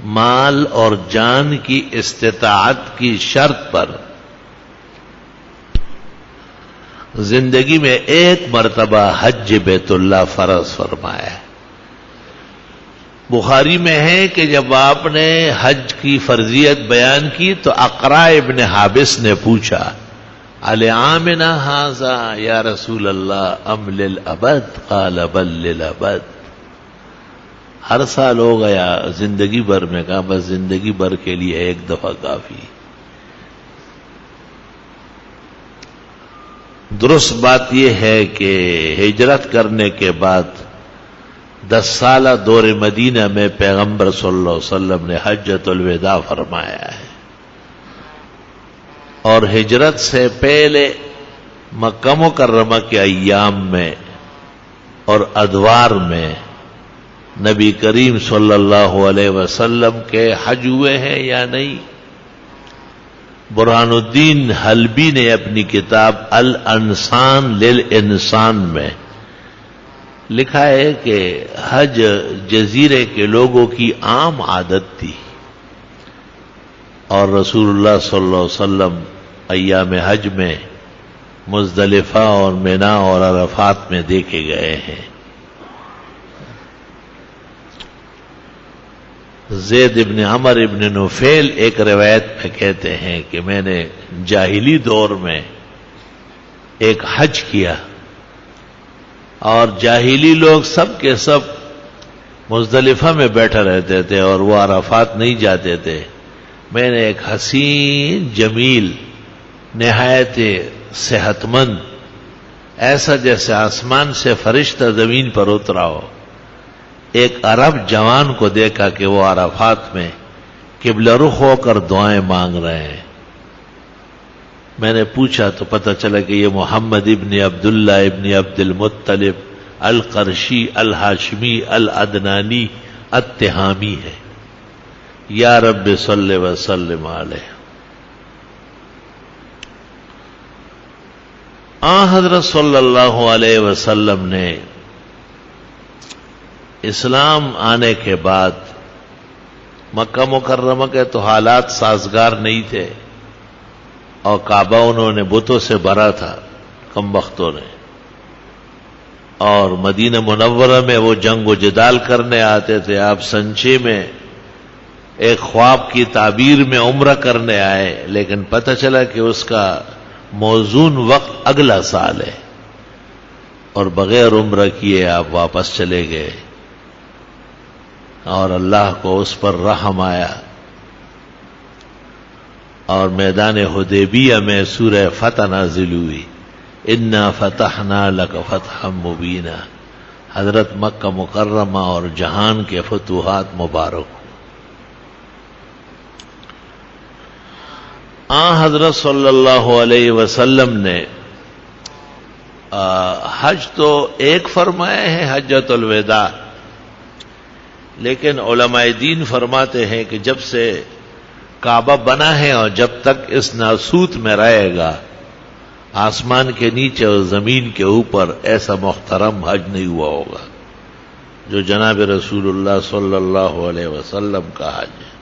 مال اور جان کی استطاعت کی شرط پر زندگی میں ایک مرتبہ حج بیت اللہ فرض فرمایا ہے۔ بخاری میں ہے کہ جب آپ نے حج کی فرضیت بیان کی تو اقرا ابن حابس نے پوچھا العامنا ھذا یا رسول اللہ ام للابد قال بل للابد، ہر سال ہو گیا زندگی بھر میں؟ کہا بس زندگی بھر کے لیے ایک دفعہ کافی۔ درست بات یہ ہے کہ ہجرت کرنے کے بعد 10 سالہ دور مدینہ میں پیغمبر صلی اللہ علیہ وسلم نے حجۃ الوداع فرمایا ہے، اور ہجرت سے پہلے مکہ مکرمہ کے ایام میں اور ادوار میں نبی کریم صلی اللہ علیہ وسلم کے حج ہوئے ہیں یا نہیں؟ برہان الدین حلبی نے اپنی کتاب الانسان للانسان میں لکھا ہے کہ حج جزیرے کے لوگوں کی عام عادت تھی، اور رسول اللہ صلی اللہ علیہ وسلم ایام حج میں مزدلفہ اور مینا اور عرفات میں دیکھے گئے ہیں۔ زید ابن عمر ابن نفیل ایک روایت میں کہتے ہیں کہ میں نے جاہلی دور میں ایک حج کیا، اور جاہلی لوگ سب کے سب مزدلفہ میں بیٹھے رہتے تھے اور وہ عرفات نہیں جاتے تھے۔ میں نے ایک حسین جمیل نہایت صحت مند، ایسا جیسے آسمان سے فرشتہ زمین پر اترا ہو، ایک عرب جوان کو دیکھا کہ وہ عرفات میں قبلہ رخ ہو کر دعائیں مانگ رہے ہیں۔ میں نے پوچھا تو پتہ چلا کہ یہ محمد ابن عبداللہ ابن عبد المطلب القرشی الہاشمی العدنانی التہامی ہے۔ یا رب صلی وسلم علیہ۔ حضرت صلی اللہ علیہ وسلم نے اسلام آنے کے بعد مکہ مکرمہ کے تو حالات سازگار نہیں تھے، اور کعبہ انہوں نے بتوں سے بھرا تھا کم بختوں نے، اور مدینہ منورہ میں وہ جنگ و جدال کرنے آتے تھے۔ آپ سنچے میں ایک خواب کی تعبیر میں عمرہ کرنے آئے، لیکن پتہ چلا کہ اس کا موزون وقت اگلا سال ہے، اور بغیر عمرہ کیے آپ واپس چلے گئے، اور اللہ کو اس پر رحم آیا، اور میدان حدیبیہ میں سورہ فتح نازل ہوئی، انا فتحنا لک فتحا مبینا۔ حضرت مکہ مکرمہ اور جہان کے فتوحات مبارک۔ حضرت صلی اللہ علیہ وسلم نے حج تو ایک فرمایا ہے حجۃ الوداع، لیکن علماء دین فرماتے ہیں کہ جب سے کعبہ بنا ہے اور جب تک اس ناسوت میں رہے گا، آسمان کے نیچے اور زمین کے اوپر ایسا محترم حج نہیں ہوا ہوگا جو جناب رسول اللہ صلی اللہ علیہ وسلم کا حج ہے۔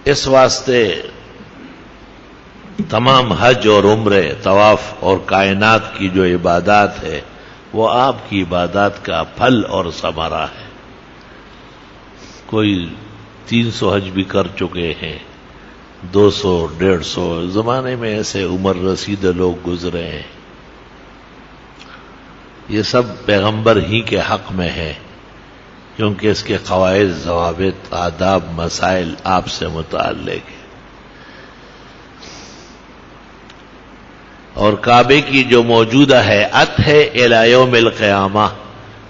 اس واسطے تمام حج اور عمرے، طواف اور کائنات کی جو عبادات ہے وہ آپ کی عبادات کا پھل اور ثمرہ ہے۔ کوئی 300 حج بھی کر چکے ہیں، 200 150 زمانے میں ایسے عمر رسیدہ لوگ گزرے ہیں۔ یہ سب پیغمبر ہی کے حق میں ہے، کیونکہ اس کے قواعد، ضوابط، آداب، مسائل آپ سے متعلق ہیں۔ اور کعبے کی جو موجودہ ہیئت ہے الی یوم القیامہ،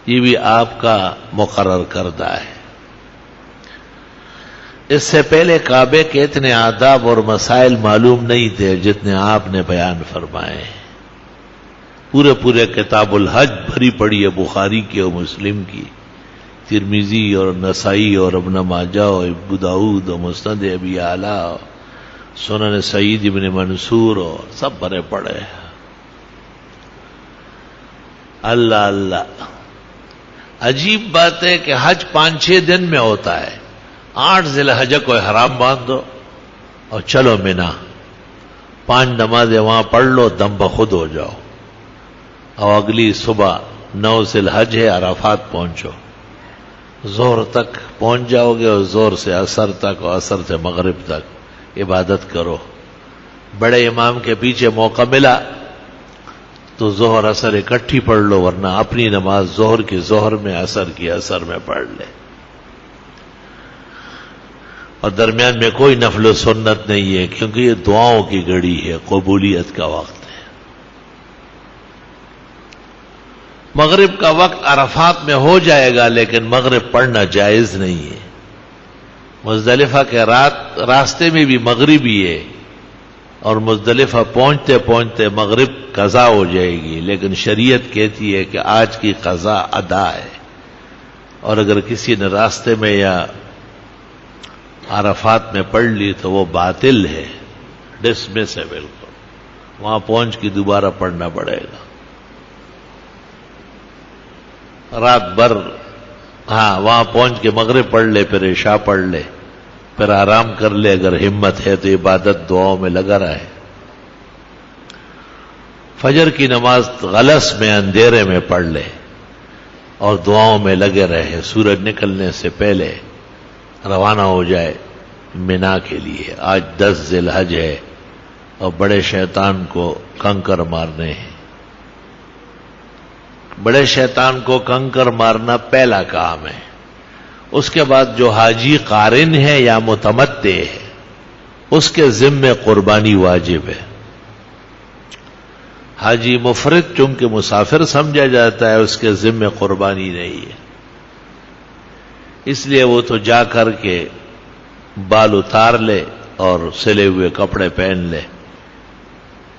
یہ بھی آپ کا مقرر کردہ ہے۔ اس سے پہلے کعبے کے اتنے آداب اور مسائل معلوم نہیں تھے جتنے آپ نے بیان فرمائے ہیں۔ پورے کتاب الحج بھری پڑی ہے، بخاری کی اور مسلم کی، ترمذی اور نسائی اور ابن ماجہ اور ابو داؤد اور مسند ابی اعلی اور سنن سعید ابن منصور اور سب بھرے پڑے ہیں۔ اللہ اللہ، عجیب بات ہے کہ حج 5-6 دن میں ہوتا ہے. 8 ذی الحجہ کو احرام باندھ دو اور چلو مینا، 5 نمازیں وہاں پڑھ لو، دم بخود ہو جاؤ، اور اگلی صبح 9 ذی الحج ہے، عرفات پہنچو، ظہر تک پہنچ جاؤ گے، اور ظہر سے عصر تک اور عصر سے مغرب تک عبادت کرو. بڑے امام کے پیچھے موقع ملا تو ظہر عصر اکٹھی پڑھ لو، ورنہ اپنی نماز ظہر کی ظہر میں، عصر کی عصر میں پڑھ لے. اور درمیان میں کوئی نفل و سنت نہیں ہے، کیونکہ یہ دعاؤں کی گھڑی ہے، قبولیت کا وقت ہے. مغرب کا وقت عرفات میں ہو جائے گا، لیکن مغرب پڑھنا جائز نہیں ہے. مزدلفہ کے راستے میں بھی مغربی ہے، اور مزدلفہ پہنچتے پہنچتے مغرب قضا ہو جائے گی، لیکن شریعت کہتی ہے کہ آج کی قضا ادا ہے. اور اگر کسی نے راستے میں یا عرفات میں پڑھ لی تو وہ باطل ہے، ڈسمس ہے بالکل، وہاں پہنچ کے دوبارہ پڑھنا پڑے گا. رات بھر وہاں پہنچ کے مغرب پڑھ لے، پھر عشاء پڑھ لے، پھر آرام کر لے، اگر ہمت ہے تو عبادت دعاؤں میں لگا رہے. فجر کی نماز غلس میں اندھیرے میں پڑھ لے اور دعاؤں میں لگے رہے، سورج نکلنے سے پہلے روانہ ہو جائے مینا کے لیے. آج 10 ذی الحج ہے اور بڑے شیطان کو کنکر مارنے ہیں. بڑے شیطان کو کنکر مارنا پہلا کام ہے. اس کے بعد جو حاجی قارن ہے یا متمتع ہے اس کے ذمے قربانی واجب ہے. حاجی مفرد چونکہ مسافر سمجھا جاتا ہے، اس کے ذمے قربانی نہیں ہے، اس لیے وہ تو جا کر کے بال اتار لے اور سلے ہوئے کپڑے پہن لے.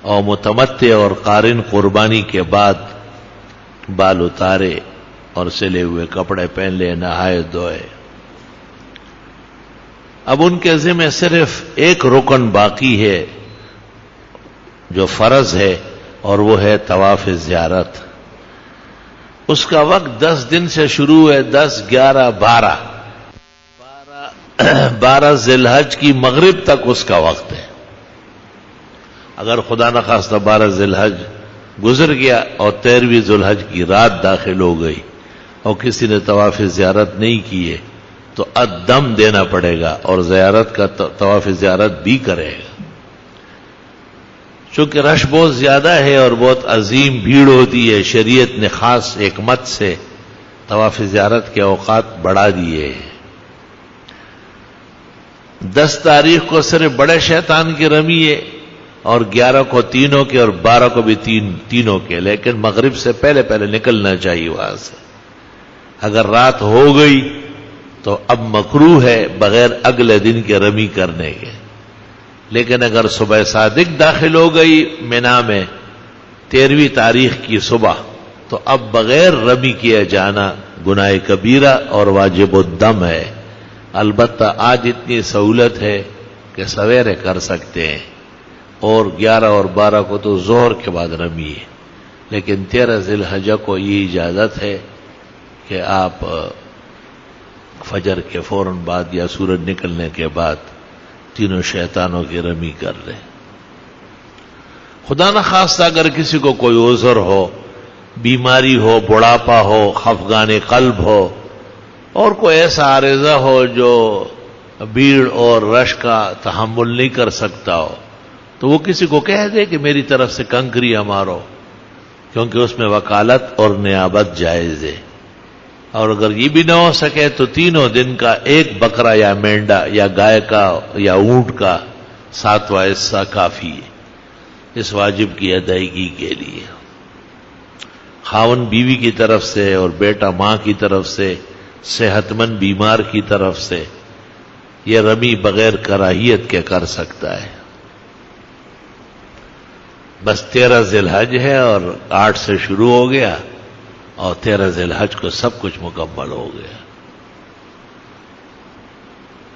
اور متمتع اور قارن قربانی کے بعد بال اتارے اور سلے ہوئے کپڑے پہن لے، نہائے دھوئے. اب ان کے ذمہ صرف ایک رکن باقی ہے جو فرض ہے، اور وہ ہے طواف زیارت. اس کا وقت 10 دن سے شروع ہے، 10، 11، 12 ذی الحج کی مغرب تک اس کا وقت ہے. اگر خدا نخواستہ 12 ذی الحج گزر گیا اور 13ویں ذی الحج کی رات داخل ہو گئی اور کسی نے طواف زیارت نہیں کیے تو الدم دینا پڑے گا، اور زیارت کا طواف زیارت بھی کرے گا. چونکہ رش بہت زیادہ ہے اور بہت عظیم بھیڑ ہوتی ہے، شریعت نے خاص حکمت سے طواف زیارت کے اوقات بڑھا دیے ہیں. 10 تاریخ کو صرف بڑے شیطان کی رمی ہے، اور 11 کو تینوں کے، اور 12 کو بھی تینوں کے، لیکن مغرب سے پہلے پہلے نکلنا چاہیے وہاں سے. اگر رات ہو گئی تو اب مکروہ ہے بغیر اگلے دن کے رمی کرنے کے. لیکن اگر صبح صادق داخل ہو گئی مینا میں 13ویں تاریخ کی صبح، تو اب بغیر رمی کیا جانا گناہ کبیرہ اور واجب الدم ہے. البتہ آج اتنی سہولت ہے کہ سویرے کر سکتے ہیں، اور 11 اور 12 کو تو ظہر کے بعد رمی ہے. لیکن 13 ذی الحجہ کو یہ اجازت ہے کہ آپ فجر کے فوراً بعد یا سورج نکلنے کے بعد تینوں شیطانوں کی رمی کر لیں. خدا نخواستہ اگر کسی کو کوئی عذر ہو، بیماری ہو، بڑھاپا ہو، خفگان قلب ہو، اور کوئی ایسا عارضہ ہو جو بھیڑ اور رش کا تحمل نہیں کر سکتا ہو، تو وہ کسی کو کہہ دے کہ میری طرف سے کنکریاں مارو، کیونکہ اس میں وکالت اور نیابت جائز ہے. اور اگر یہ بھی نہ ہو سکے تو تینوں دن کا ایک بکرا یا مینڈا یا گائے کا یا اونٹ کا 7واں حصہ کافی ہے اس واجب کی ادائیگی کے لیے. خاوند بیوی کی طرف سے اور بیٹا ماں کی طرف سے، صحت مند بیمار کی طرف سے، یہ رمی بغیر کراہیت کے کر سکتا ہے. بس 13 ذی الحج ہے اور 8 سے شروع ہو گیا، اور 13 ذی الحج کو سب کچھ مکمل ہو گیا.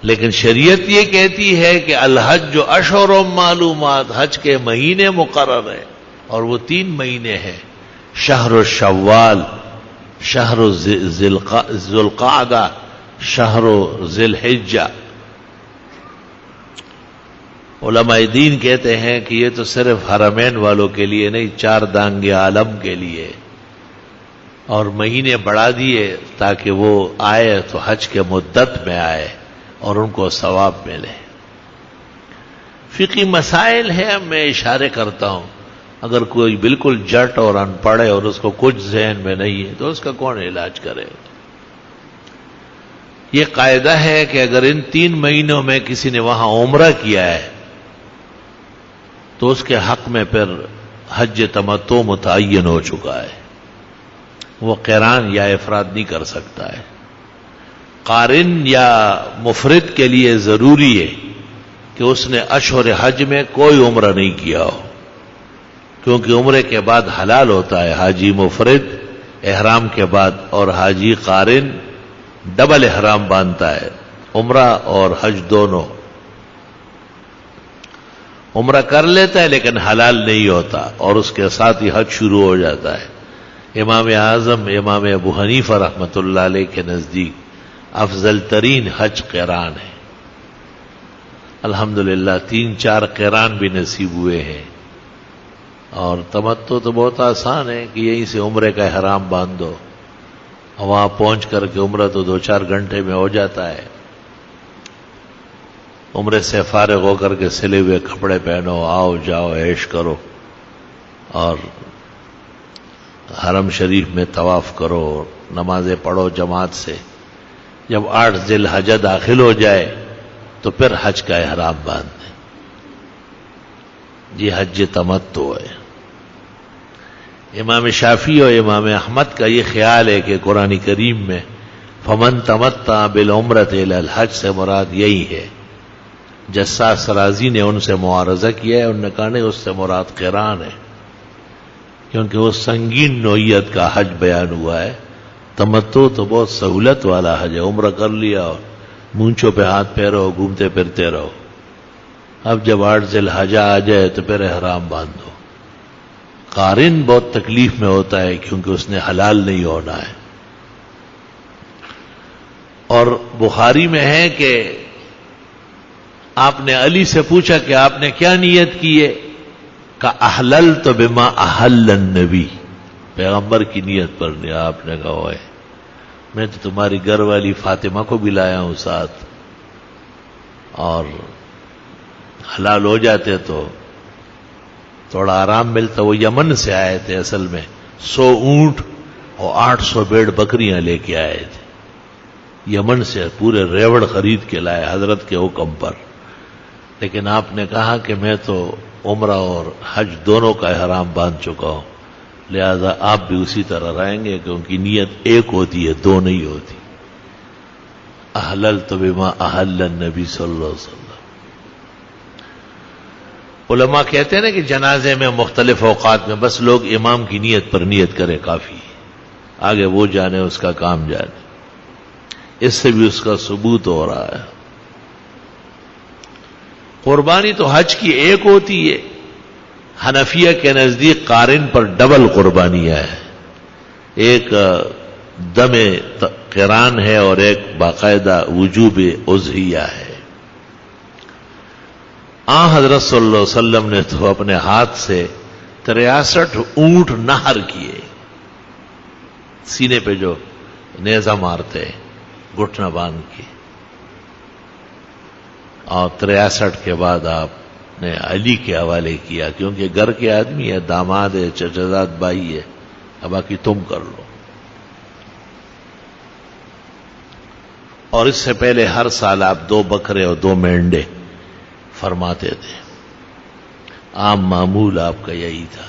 لیکن شریعت یہ کہتی ہے کہ الحج جو اشہر معلومات، حج کے مہینے مقرر ہیں، اور وہ 3 مہینے ہیں: شہر الشوال، شہر ذی القعدہ، شہر ذی الحجہ۔ علماء دین کہتے ہیں کہ یہ تو صرف حرمین والوں کے لیے نہیں، چار دانگ عالم کے لیے، اور مہینے بڑھا دیے تاکہ وہ آئے تو حج کے مدت میں آئے اور ان کو ثواب ملے۔ فقہی مسائل ہیں، میں اشارے کرتا ہوں، اگر کوئی بالکل جٹ اور ان پڑھ ہے اور اس کو کچھ ذہن میں نہیں ہے تو اس کا کون علاج کرے؟ یہ قاعدہ ہے کہ اگر ان 3 مہینوں میں کسی نے وہاں عمرہ کیا ہے تو اس کے حق میں پھر حج تمتع متعین ہو چکا ہے، وہ قران یا افراد نہیں کر سکتا ہے۔ قارن یا مفرد کے لیے ضروری ہے کہ اس نے اشہر حج میں کوئی عمرہ نہیں کیا ہو، کیونکہ عمرے کے بعد حلال ہوتا ہے حاجی مفرد احرام کے بعد، اور حاجی قارن ڈبل احرام باندھتا ہے، عمرہ اور حج دونوں۔ عمرہ کر لیتا ہے لیکن حلال نہیں ہوتا، اور اس کے ساتھ ہی حج شروع ہو جاتا ہے۔ امام اعظم امام ابو حنیفہ رحمۃ اللہ علیہ کے نزدیک افضل ترین حج قران ہے۔ الحمدللہ 3-4 قران بھی نصیب ہوئے ہیں، اور تمتع تو بہت آسان ہے کہ یہیں سے عمرے کا احرام باندھ دو، وہاں پہنچ کر کے عمرہ تو 2-4 گھنٹے میں ہو جاتا ہے۔ عمرے سے فارغ ہو کر کے سلے ہوئے کپڑے پہنو، آؤ جاؤ عیش کرو، اور حرم شریف میں طواف کرو، نمازیں پڑھو جماعت سے۔ جب 8 ذی الحجہ داخل ہو جائے تو پھر حج کا احرام باندھ دیں، یہ حج تمتع ہے۔ امام شافعی اور امام احمد کا یہ خیال ہے کہ قرآن کریم میں فمن تمتع بالعمرۃ الی الحج سے مراد یہی ہے۔ جساس رازی نے ان سے معارضہ کیا ہے، انہوں نے کہا نہیں، اس سے مراد قران ہے، کیونکہ وہ سنگین نوعیت کا حج بیان ہوا ہے۔ تمتع تو بہت سہولت والا حج ہے، عمرہ کر لیا اور مونچھوں پہ ہاتھ پھیرو، گھومتے پھرتے رہو۔ اب جب 8 ذی الحجہ آ جائے تو پھر احرام باندھو۔ قارن بہت تکلیف میں ہوتا ہے کیونکہ اس نے حلال نہیں ہونا ہے۔ اور بخاری میں ہے کہ آپ نے علی سے پوچھا کہ آپ نے کیا نیت کی ہے؟ کہ احللت بما احل النبی، پیغمبر کی نیت پر نہیں۔ آپ نے کہا ہے میں تو تمہاری گھر والی فاطمہ کو بھی لایا ہوں ساتھ، اور حلال ہو جاتے تو تھوڑا آرام ملتا۔ وہ یمن سے آئے تھے اصل میں، 100 اونٹ اور 800 بھیڑ بکریاں لے کے آئے تھے یمن سے، پورے ریوڑ خرید کے لائے حضرت کے حکم پر۔ لیکن آپ نے کہا کہ میں تو عمرہ اور حج دونوں کا احرام باندھ چکا ہوں، لہذا آپ بھی اسی طرح رہیں گے، کیونکہ نیت ایک ہوتی ہے، دو نہیں ہوتی۔ احللت بما احل النبی صلی اللہ علیہ وسلم۔ علماء کہتے ہیں نا کہ جنازے میں مختلف اوقات میں بس لوگ امام کی نیت پر نیت کرے کافی، آگے وہ جانے، اس کا کام جانے۔ اس سے بھی اس کا ثبوت ہو رہا ہے۔ قربانی تو حج کی ایک ہوتی ہے، حنفیہ کے نزدیک قارن پر ڈبل قربانیاں ہیں، ایک دم قران ہے اور ایک باقاعدہ وجوب اضحیہ ہے۔ حضرت صلی اللہ علیہ وسلم نے تو اپنے ہاتھ سے 63 اونٹ نہر کیے، سینے پہ جو نیزہ مارتے گھٹنا باندھ کے، اور 63 کے بعد آپ نے علی کے حوالے کیا، کیونکہ گھر کے آدمی ہے، داماد ہے، چچزاد بھائی ہے، اب باقی تم کر لو۔ اور اس سے پہلے ہر سال آپ 2 بکرے اور 2 مینڈے فرماتے تھے، عام معمول آپ کا یہی تھا۔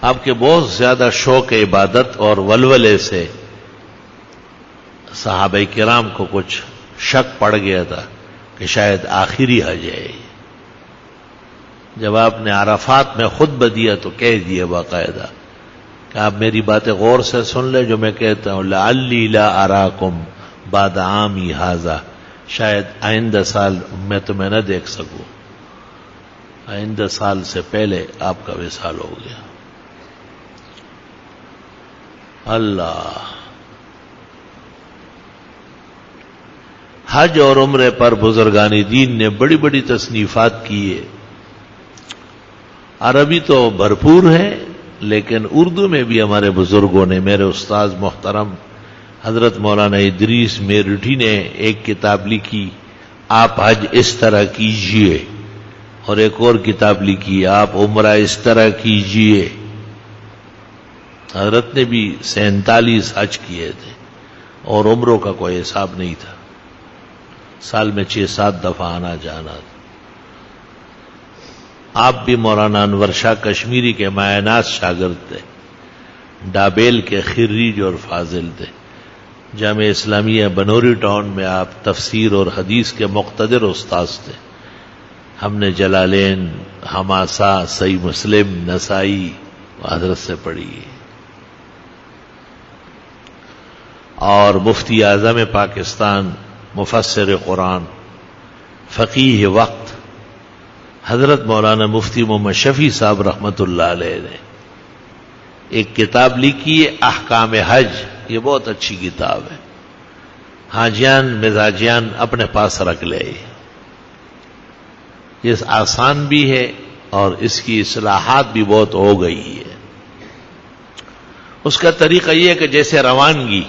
آپ کے بہت زیادہ شوق عبادت اور ولولے سے صحابہ کرام کو کچھ شک پڑ گیا تھا کہ شاید آخری حج ہے۔ جب آپ نے عرفات میں خطبہ دیا تو کہہ دیا باقاعدہ کہ آپ میری باتیں غور سے سن لیں جو میں کہتا ہوں، لعلی لا اراکم بعد عامی ھذا، شاید آئندہ سال میں تمہیں نہ دیکھ سکوں۔ آئندہ سال سے پہلے آپ کا وصال ہو گیا۔ اللہ حج اور عمرے پر بزرگان دین نے بڑی بڑی تصنیفات کی ہے. عربی تو بھرپور ہے، لیکن اردو میں بھی ہمارے بزرگوں نے، میرے استاذ محترم حضرت مولانا ادریس میرٹھی نے ایک کتاب لکھی، آپ حج اس طرح کیجئے، اور ایک اور کتاب لکھی، آپ عمرہ اس طرح کیجئے. حضرت نے بھی 47 حج کیے تھے اور عمروں کا کوئی حساب نہیں تھا، سال میں 6-7 دفعہ آنا جانا تھا. آپ بھی مولانا انور شاہ کشمیری کے معینات شاگرد تھے، ڈابیل کے خریج اور فاضل تھے. جامعہ اسلامیہ بنوری ٹاؤن میں آپ تفسیر اور حدیث کے مقتدر استاذ تھے. ہم نے جلالین، حماسہ، صحیح مسلم، نسائی حضرت سے پڑھی ہے. اور مفتی اعظم پاکستان، مفسر قرآن، فقیہ وقت حضرت مولانا مفتی محمد شفیع صاحب رحمت اللہ علیہ نے ایک کتاب لکھی ہے احکام حج. یہ بہت اچھی کتاب ہے، حاجیان مزاجیان اپنے پاس رکھ لے. یہ آسان بھی ہے اور اس کی اصلاحات بھی بہت ہو گئی ہے. اس کا طریقہ یہ ہے کہ جیسے روانگی،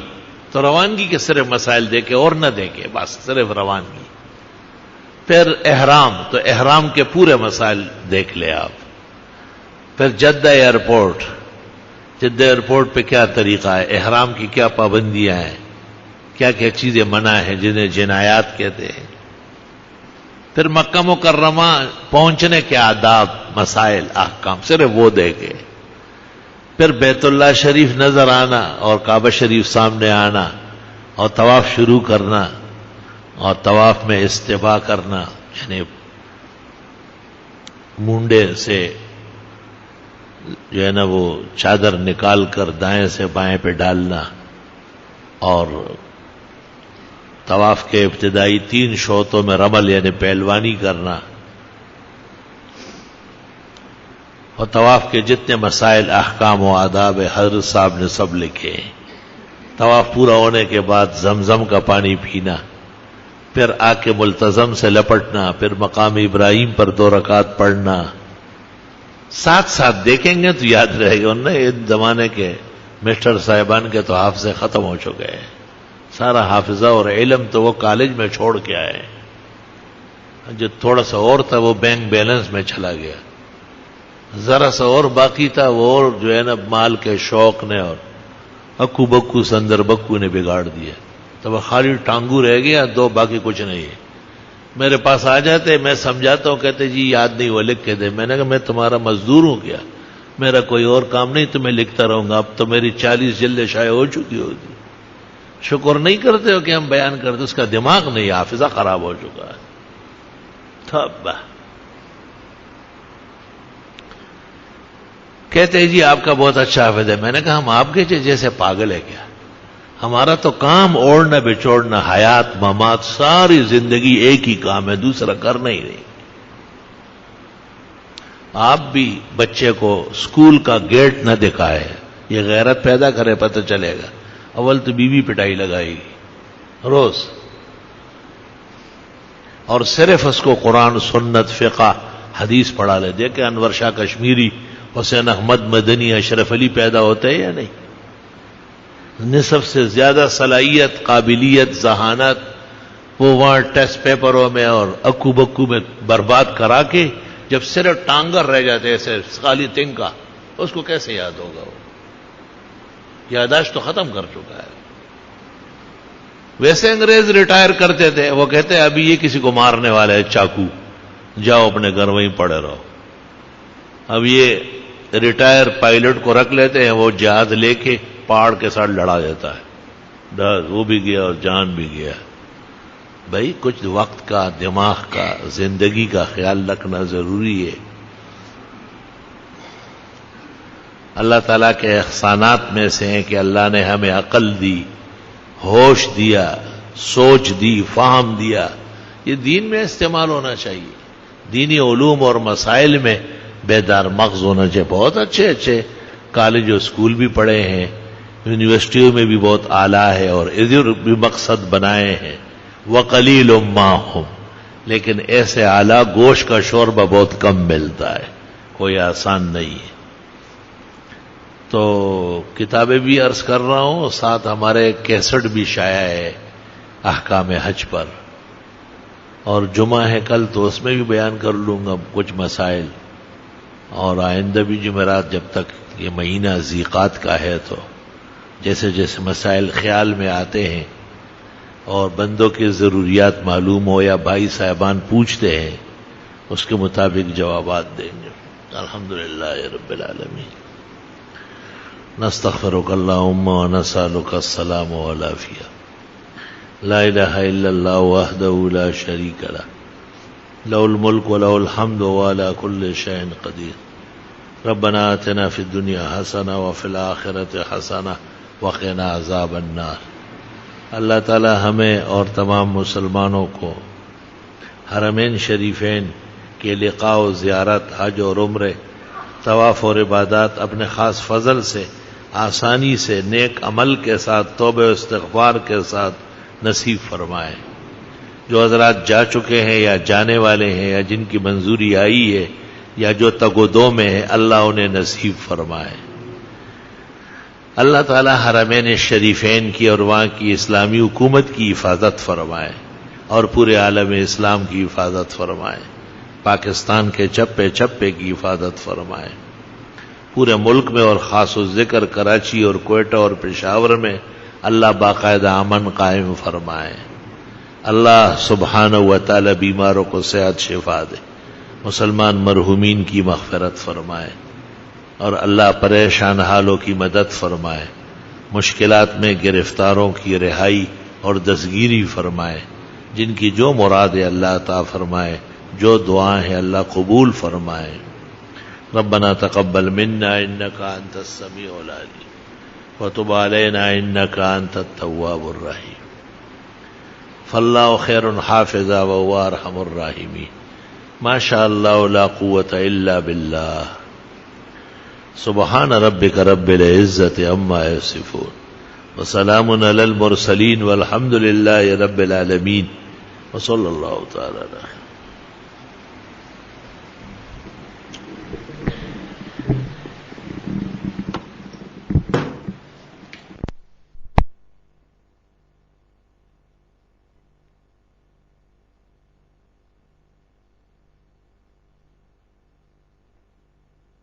تو روانگی کے صرف مسائل دیکھے اور نہ دیکھے، بس صرف روانگی. پھر احرام، تو احرام کے پورے مسائل دیکھ لے آپ. پھر جدہ ایئرپورٹ، جدہ ایئرپورٹ پہ کیا طریقہ ہے، احرام کی کیا پابندیاں ہیں، کیا کیا چیزیں منع ہیں جنہیں جنایات کہتے ہیں. پھر مکہ مکرمہ پہنچنے کے آداب، مسائل، احکام، صرف وہ دیکھے. پھر بیت اللہ شریف نظر آنا اور کعبہ شریف سامنے آنا اور طواف شروع کرنا اور طواف میں استباء کرنا، یعنی مونڈے سے جو ہے نا وہ چادر نکال کر دائیں سے بائیں پہ ڈالنا، اور طواف کے ابتدائی 3 شوطوں میں رمل یعنی پہلوانی کرنا، اور طواف کے جتنے مسائل، احکام و آداب حضرت صاحب نے سب لکھے. طواف پورا ہونے کے بعد زمزم کا پانی پینا، پھر آ کے ملتزم سے لپٹنا، پھر مقام ابراہیم پر 2 رکعت پڑھنا. ساتھ ساتھ دیکھیں گے تو یاد رہے گا. انہیں اس زمانے کے مسٹر صاحبان کے تو حافظے ختم ہو چکے ہیں، سارا حافظہ اور علم تو وہ کالج میں چھوڑ کے آئے. جو تھوڑا سا اور تھا وہ بینک بیلنس میں چلا گیا، ذرا سا اور باقی تھا وہ اور جو ہے نا مال کے شوق نے اور اکو بکو سندر بکو نے بگاڑ دیا. تو وہ خالی ٹانگو رہ گیا، 2 باقی کچھ نہیں ہے. میرے پاس آ جاتے، میں سمجھاتا ہوں، کہتے جی یاد نہیں وہ لکھ کے دے. میں نے کہا میں تمہارا مزدور ہوں کیا، میرا کوئی اور کام نہیں، تو میں لکھتا رہوں گا. اب تو میری 40 جلدیں شائع ہو چکی ہوتی. شکر نہیں کرتے ہو کہ ہم بیان کرتے، اس کا دماغ نہیں، حافظہ خراب ہو چکا ہے. تھبا کہتے جی آپ کا بہت اچھا حافظ ہے. میں نے کہا ہم آپ کے جیسے پاگل ہے کیا؟ ہمارا تو کام اوڑھنا بچوڑنا، حیات ممات، ساری زندگی ایک ہی کام ہے، دوسرا کرنا ہی نہیں. آپ بھی بچے کو اسکول کا گیٹ نہ دکھائے، یہ غیرت پیدا کرے، پتہ چلے گا. اول تو بیوی پٹائی لگائے گی روز، اور صرف اس کو قرآن، سنت، فقہ، حدیث پڑھا لے. دیکھیں انور شاہ کشمیری، حسین احمد مدنی، اشرف علی پیدا ہوتے ہیں یا نہیں؟ نصف سے زیادہ صلاحیت، قابلیت، ذہانت وہ وہاں ٹیسٹ پیپروں میں اور اکو بکو میں برباد کرا کے جب صرف ٹانگر رہ جاتے ایسے خالی تنگ کا، اس کو کیسے یاد ہوگا؟ وہ یاداشت تو ختم کر چکا ہے. ویسے انگریز ریٹائر کرتے تھے، وہ کہتے ہیں ابھی یہ کسی کو مارنے والا ہے چاقو، جاؤ اپنے گھر وہیں پڑے رہو. اب یہ ریٹائر پائلٹ کو رکھ لیتے ہیں، وہ جہاز لے کے پہاڑ کے ساتھ لڑا دیتا ہے، بس وہ بھی گیا اور جان بھی گیا. بھائی کچھ وقت کا، دماغ کا، زندگی کا خیال رکھنا ضروری ہے. اللہ تعالیٰ کے احسانات میں سے ہیں کہ اللہ نے ہمیں عقل دی، ہوش دیا، سوچ دی، فہم دیا. یہ دین میں استعمال ہونا چاہیے. دینی علوم اور مسائل میں بیدار مغز ہونا چاہیے. بہت اچھے اچھے کالج اور اسکول بھی پڑھے ہیں، یونیورسٹیوں میں بھی بہت اعلیٰ ہے اور ادھر بھی مقصد بنائے ہیں وَقَلِيلٌ مَّا هُمْ، لیکن ایسے اعلیٰ گوشت کا شوربہ بہت کم ملتا ہے، کوئی آسان نہیں ہے۔ تو کتابیں بھی عرض کر رہا ہوں، ساتھ ہمارے کیسٹ بھی شائع ہے احکام حج پر، اور جمعہ ہے کل تو اس میں بھی بیان کر لوں گا کچھ مسائل، اور آئندہ بھی جمعرات جب تک یہ مہینہ ذیقات کا ہے تو جیسے جیسے مسائل خیال میں آتے ہیں اور بندوں کی ضروریات معلوم ہو یا بھائی صاحبان پوچھتے ہیں اس کے مطابق جوابات دیں گے۔ الحمدللہ رب العالمین، نستغفرک اللہم ونسألک السلام والعافیہ، لا الہ الا اللہ وحدہ لا شریک لہ، لہ الملک ولہ الحمد وعلی کل شیء قدیر، ربنا آتنا فی الدنیا حسنہ وفی الآخرۃ حسنہ وقنا عذاب النار۔ اللہ تعالی ہمیں اور تمام مسلمانوں کو حرمین شریفین کے لقاء و زیارت، حج اور عمرے، طواف اور عبادات اپنے خاص فضل سے آسانی سے نیک عمل کے ساتھ توبہ و استغفار کے ساتھ نصیب فرمائے۔ جو حضرات جا چکے ہیں یا جانے والے ہیں یا جن کی منظوری آئی ہے یا جو تگودو میں ہے، اللہ انہیں نصیب فرمائے۔ اللہ تعالی حرمین شریفین کی اور وہاں کی اسلامی حکومت کی حفاظت فرمائے اور پورے عالم اسلام کی حفاظت فرمائے، پاکستان کے چپے چپے کی حفاظت فرمائے، پورے ملک میں اور خاص و ذکر کراچی اور کوئٹہ اور پشاور میں اللہ باقاعدہ امن قائم فرمائے۔ اللہ سبحانہ و تعالی بیماروں کو صحت شفا دے، مسلمان مرحومین کی مغفرت فرمائے، اور اللہ پریشان حالوں کی مدد فرمائے، مشکلات میں گرفتاروں کی رہائی اور دستگیری فرمائے، جن کی جو مراد ہے اللہ عطا فرمائے، جو دعائیں ہیں اللہ قبول فرمائے۔ ربنا تقبل منا انک انت السمیع العلیم وتب علینا انک انت التواب الرحیم، فاللہ خیر حافظا وهو ارحم الراحمین، ما شاء اللہ لا قوۃ الا باللہ۔ سبحان ربک رب العزت عما یصفون وسلام علی المرسلین والحمد للہ رب العالمین، وصلی اللہ تعالی علیہ۔